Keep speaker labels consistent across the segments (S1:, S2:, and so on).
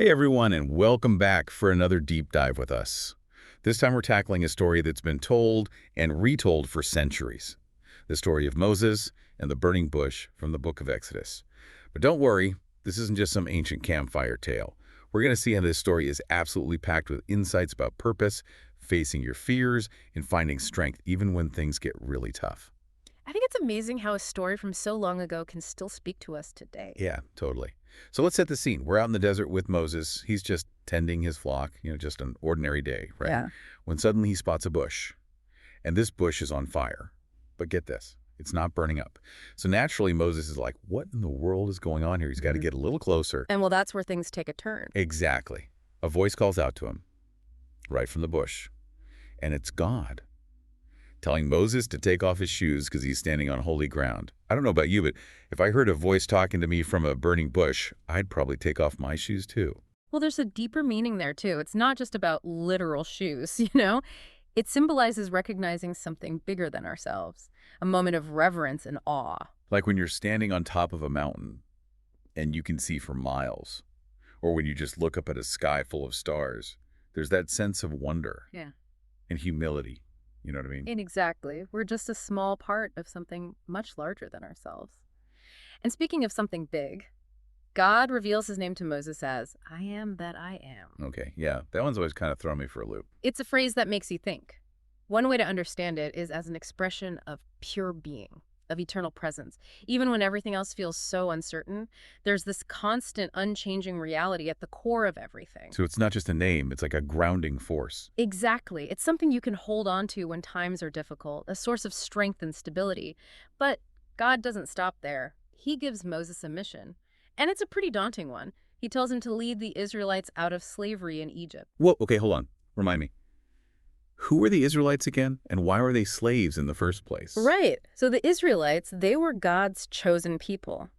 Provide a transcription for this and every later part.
S1: Hey everyone, and welcome back for another deep dive with us. This time we're tackling a story that's been told and retold for centuries. The story of Moses and the burning bush from the book of Exodus. But don't worry, this isn't just some ancient campfire tale. We're going to see how this story is absolutely packed with insights about purpose, facing your fears, and finding strength even when things get really tough.
S2: I think it's amazing how a story from so long ago can still speak to us today.
S1: Yeah, totally. So let's set the scene. We're out in the desert with Moses. He's just tending his flock, just an ordinary day, right?
S2: Yeah.
S1: When suddenly he spots a bush, and this bush is on fire. But get this, it's not burning up. So naturally, Moses is like, what in the world is going on here? He's got to get a little closer.
S2: And well, that's where things take a turn.
S1: Exactly. A voice calls out to him, right from the bush. And it's God, telling Moses to take off his shoes because he's standing on holy ground. I don't know about you, but if I heard a voice talking to me from a burning bush, I'd probably take off my shoes too.
S2: Well, there's a deeper meaning there, too. It's not just about literal shoes. It symbolizes recognizing something bigger than ourselves, a moment of reverence and awe.
S1: Like when you're standing on top of a mountain and you can see for miles, or when you just look up at a sky full of stars, there's that sense of wonder and humility. You know what I mean?
S2: And exactly. We're just a small part of something much larger than ourselves. And speaking of something big, God reveals his name to Moses as, I am that I am.
S1: Okay, yeah. That one's always kind of thrown me for a loop.
S2: It's a phrase that makes you think. One way to understand it is as an expression of pure being, of eternal presence. Even when everything else feels so uncertain, there's this constant, unchanging reality at the core of everything.
S1: So it's not just a name, it's like a grounding force.
S2: Exactly. It's something you can hold on to when times are difficult, a source of strength and stability. But God doesn't stop there. He gives Moses a mission. And it's a pretty daunting one. He tells him to lead the Israelites out of slavery in Egypt.
S1: Whoa, okay, hold on. Remind me. Who were the Israelites again, and why were they slaves in the first place?
S2: Right. So the Israelites, they were God's chosen people,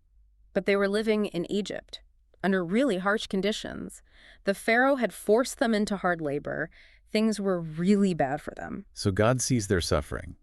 S2: but they were living in Egypt under really harsh conditions. The Pharaoh had forced them into hard labor. Things were really bad for them.
S1: So God sees their suffering,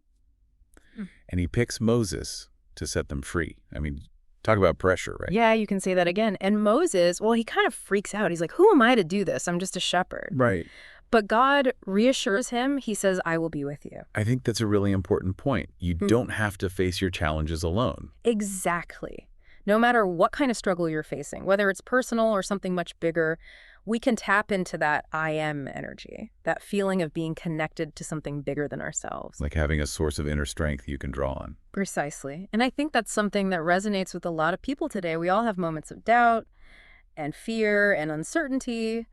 S1: and he picks Moses to set them free. I mean, talk about pressure, right?
S2: Yeah, you can say that again. And Moses, well, he kind of freaks out. He's like, who am I to do this? I'm just a shepherd.
S1: Right.
S2: But God reassures him. He says, I will be with you.
S1: I think that's a really important point. You don't have to face your challenges alone.
S2: Exactly. No matter what kind of struggle you're facing, whether it's personal or something much bigger, we can tap into that I am energy, that feeling of being connected to something bigger than ourselves.
S1: Like having a source of inner strength you can draw on.
S2: Precisely. And I think that's something that resonates with a lot of people today. We all have moments of doubt and fear and uncertainty.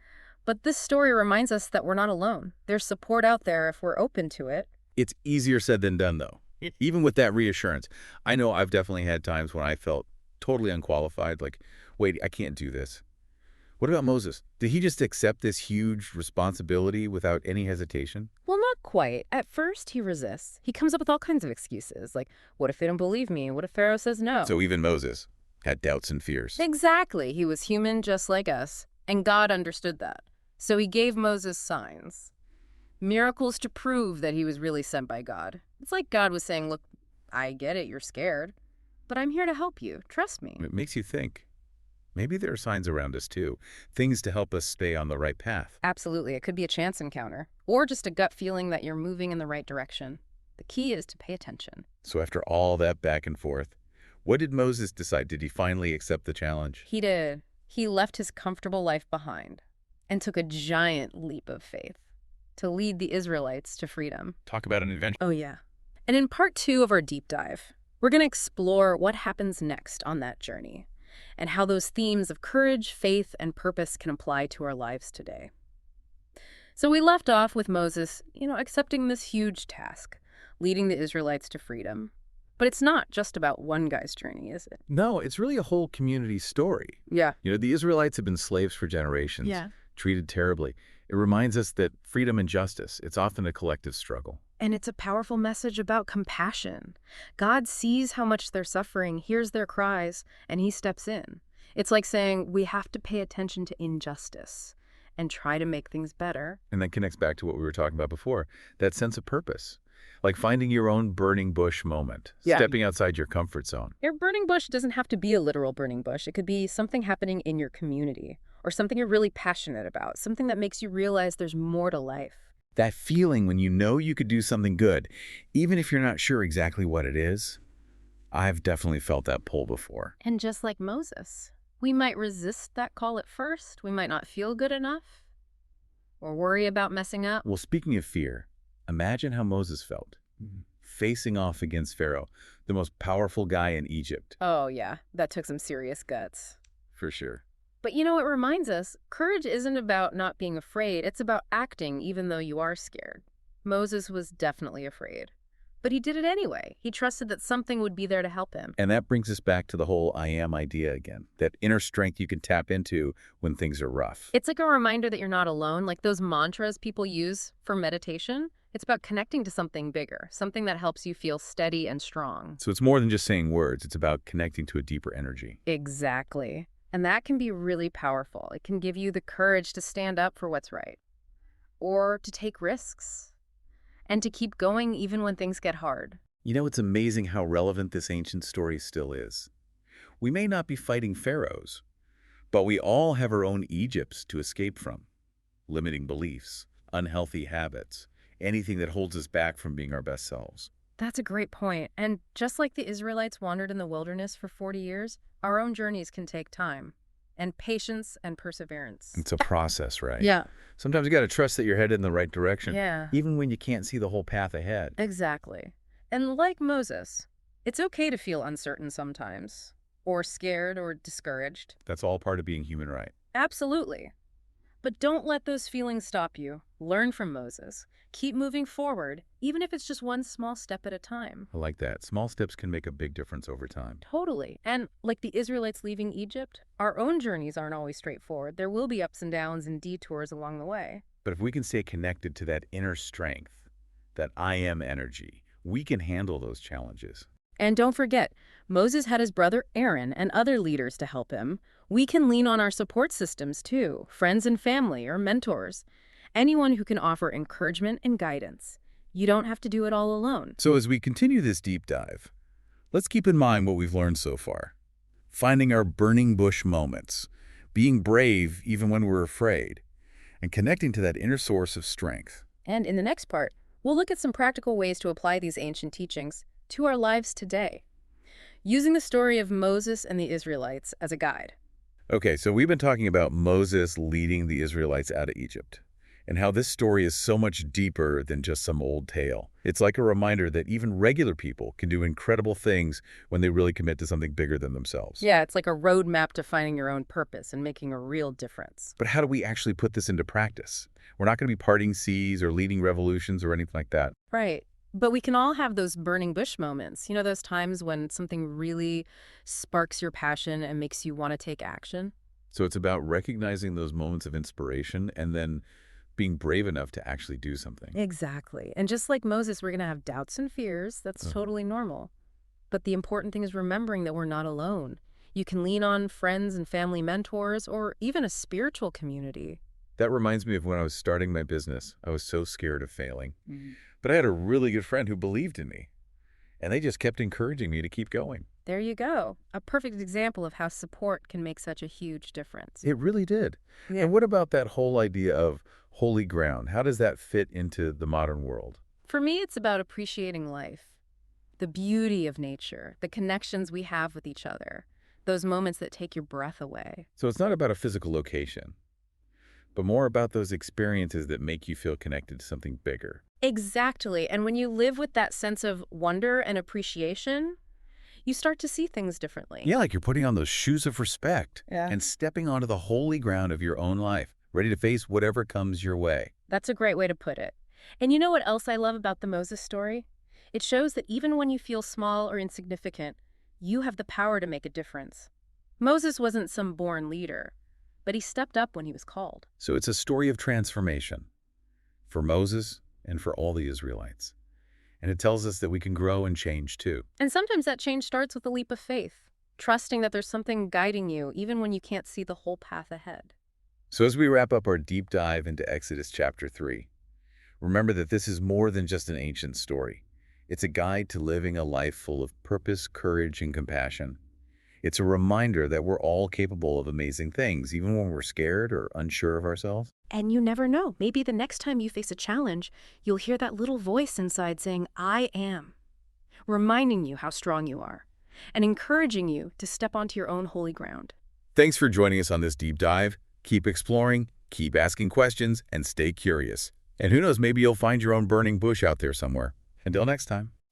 S2: But this story reminds us that we're not alone. There's support out there if we're open to it.
S1: It's easier said than done, though. Even with that reassurance. I know I've definitely had times when I felt totally unqualified, like, wait, I can't do this. What about Moses? Did he just accept this huge responsibility without any hesitation?
S2: Well, not quite. At first, he resists. He comes up with all kinds of excuses, like, what if they don't believe me? What if Pharaoh says no?
S1: So even Moses had doubts and fears.
S2: Exactly. He was human just like us, and God understood that. So he gave Moses signs, miracles to prove that he was really sent by God. It's like God was saying, look, I get it, you're scared, but I'm here to help you. Trust me.
S1: It makes you think. Maybe there are signs around us too, things to help us stay on the right path.
S2: Absolutely. It could be a chance encounter or just a gut feeling that you're moving in the right direction. The key is to pay attention.
S1: So after all that back and forth, what did Moses decide? Did he finally accept the challenge?
S2: He did. He left his comfortable life behind and took a giant leap of faith to lead the Israelites to freedom.
S1: Talk about an adventure.
S2: Oh, yeah. And in part 2 of our deep dive, we're going to explore what happens next on that journey and how those themes of courage, faith, and purpose can apply to our lives today. So we left off with Moses, accepting this huge task, leading the Israelites to freedom. But it's not just about one guy's journey, is it?
S1: No, it's really a whole community story.
S2: Yeah.
S1: The Israelites have been slaves for generations, treated terribly. It reminds us that freedom and justice, it's often a collective struggle.
S2: And it's a powerful message about compassion. God sees how much they're suffering, hears their cries, and he steps in. It's like saying we have to pay attention to injustice and try to make things better.
S1: And that connects back to what we were talking about before, that sense of purpose. Like finding your own burning bush moment, stepping outside your comfort zone.
S2: Your burning bush doesn't have to be a literal burning bush. It could be something happening in your community or something you're really passionate about, something that makes you realize there's more to life.
S1: That feeling when you know you could do something good, even if you're not sure exactly what it is, I've definitely felt that pull before.
S2: And just like Moses, we might resist that call at first. We might not feel good enough or worry about messing up.
S1: Well, speaking of fear, imagine how Moses felt, facing off against Pharaoh, the most powerful guy in Egypt.
S2: Oh, yeah, that took some serious guts.
S1: For sure.
S2: But you know, it reminds us, courage isn't about not being afraid. It's about acting even though you are scared. Moses was definitely afraid. But he did it anyway. He trusted that something would be there to help him.
S1: And that brings us back to the whole I am idea again, that inner strength you can tap into when things are rough.
S2: It's like a reminder that you're not alone, like those mantras people use for meditation. It's about connecting to something bigger, something that helps you feel steady and strong.
S1: So it's more than just saying words, it's about connecting to a deeper energy.
S2: Exactly. And that can be really powerful. It can give you the courage to stand up for what's right, or to take risks, and to keep going even when things get hard.
S1: You know, it's amazing how relevant this ancient story still is. We may not be fighting pharaohs, but we all have our own Egypts to escape from. Limiting beliefs, unhealthy habits, anything that holds us back from being our best selves.
S2: That's a great point. And just like the Israelites wandered in the wilderness for 40 years, our own journeys can take time, and patience and perseverance.
S1: It's a process, right?
S2: Yeah.
S1: Sometimes you got to trust that you're headed in the right direction,
S2: Yeah.
S1: even when you can't see the whole path ahead.
S2: Exactly. And like Moses, it's okay to feel uncertain sometimes, or scared or discouraged.
S1: That's all part of being human, right?
S2: Absolutely. But don't let those feelings stop you. Learn from Moses. Keep moving forward, even if it's just one small step at a time.
S1: I like that. Small steps can make a big difference over time.
S2: Totally. And like the Israelites leaving Egypt, our own journeys aren't always straightforward. There will be ups and downs and detours along the way.
S1: But if we can stay connected to that inner strength, that I am energy, we can handle those challenges.
S2: And don't forget, Moses had his brother Aaron and other leaders to help him. We can lean on our support systems too, friends and family or mentors, anyone who can offer encouragement and guidance. You don't have to do it all alone.
S1: So as we continue this deep dive, let's keep in mind what we've learned so far. Finding our burning bush moments, being brave even when we're afraid, and connecting to that inner source of strength.
S2: And in the next part, we'll look at some practical ways to apply these ancient teachings to our lives today, using the story of Moses and the Israelites as a guide.
S1: Okay, so we've been talking about Moses leading the Israelites out of Egypt, and how this story is so much deeper than just some old tale. It's like a reminder that even regular people can do incredible things when they really commit to something bigger than themselves.
S2: Yeah, it's like a roadmap to finding your own purpose and making a real difference.
S1: But how do we actually put this into practice? We're not going to be parting seas or leading revolutions or anything like that.
S2: Right. But we can all have those burning bush moments. You know, those times when something really sparks your passion and makes you want to take action?
S1: So it's about recognizing those moments of inspiration and then being brave enough to actually do something.
S2: Exactly. And just like Moses, we're going to have doubts and fears. That's totally normal. But the important thing is remembering that we're not alone. You can lean on friends and family mentors or even a spiritual community.
S1: That reminds me of when I was starting my business. I was so scared of failing. But I had a really good friend who believed in me, and they just kept encouraging me to keep going.
S2: There you go. A perfect example of how support can make such a huge difference.
S1: It really did.
S2: Yeah.
S1: And what about that whole idea of holy ground? How does that fit into the modern world?
S2: For me, it's about appreciating life, the beauty of nature, the connections we have with each other, those moments that take your breath away.
S1: So it's not about a physical location, but more about those experiences that make you feel connected to something bigger.
S2: Exactly. And when you live with that sense of wonder and appreciation, you start to see things differently.
S1: Yeah, like you're putting on those shoes of respect
S2: Yeah.
S1: and stepping onto the holy ground of your own life, ready to face whatever comes your way.
S2: That's a great way to put it. And you know what else I love about the Moses story? It shows that even when you feel small or insignificant, you have the power to make a difference. Moses wasn't some born leader, but he stepped up when he was called.
S1: So it's a story of transformation for Moses and for all the Israelites. And it tells us that we can grow and change too.
S2: And sometimes that change starts with a leap of faith, trusting that there's something guiding you even when you can't see the whole path ahead.
S1: So as we wrap up our deep dive into Exodus chapter 3, remember that this is more than just an ancient story. It's a guide to living a life full of purpose, courage, and compassion. It's a reminder that we're all capable of amazing things, even when we're scared or unsure of ourselves.
S2: And you never know. Maybe the next time you face a challenge, you'll hear that little voice inside saying, I am, reminding you how strong you are, and encouraging you to step onto your own holy ground.
S1: Thanks for joining us on this deep dive. Keep exploring, keep asking questions, and stay curious. And who knows, maybe you'll find your own burning bush out there somewhere. Until next time.